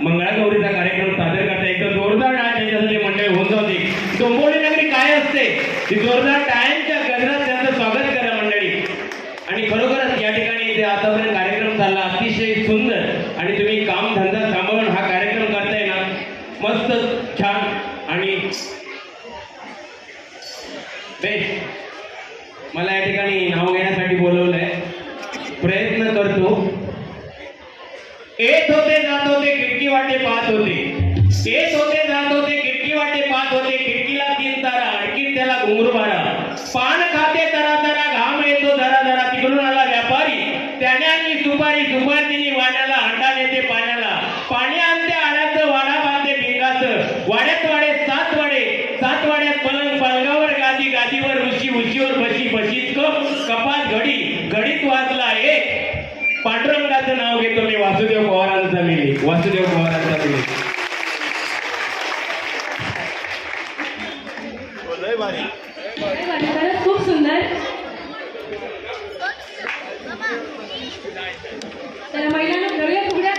मंगळागौरीचा कार्यक्रम सादर करता एकदा जोरदार टाळ्या त्यांच्यासाठी मंडळी होऊन जाते. डोंबिवली नगरी काय असते ती जोरदार टाळ्यांच्या गजरात त्यांचं स्वागत करा मंडळी. आणि खरोखरच या ठिकाणी इथे आतापर्यंत कार्यक्रम झाला अतिशय सुंदर आणि तुम्ही काम धंदा सांभाळून हा कार्यक्रम करताय ना मस्त छान आणि बेस्ट. मला या ठिकाणी नाव घेण्यासाठी बोलवलंय, प्रयत्न करतो. येत होते जात होते खिडकी वाटे पाहत होते, येत होते जात होते खिडकी वाटे पाहत होते. खिडकीला 3 तारा आणखी त्याला घुंगरू बारा. पान खाते तरा तरा घाम येतो जरा जरा. तिकडून आला व्यापारी त्याने आणली सुपारी. सुपारीने वाण्याला अंडा नेते पाण्याला. पाणी आणते आड्याचं वाडा बांधते भिंगाचं. वाड्यात वाडे 7 वाडे 7 वाड्यात पलंग पलंगावर गादी गादीवर उशी उशीवर बशी बशीत कपात घडी घडीत वाजला एक. पांडुरंगाचं नाव घेतो मी वासुदेव पवारांचा मिली. वासुदेव पवारांचा मिली. खूप सुंदर. तर महिलांना घडूया फुगड्या.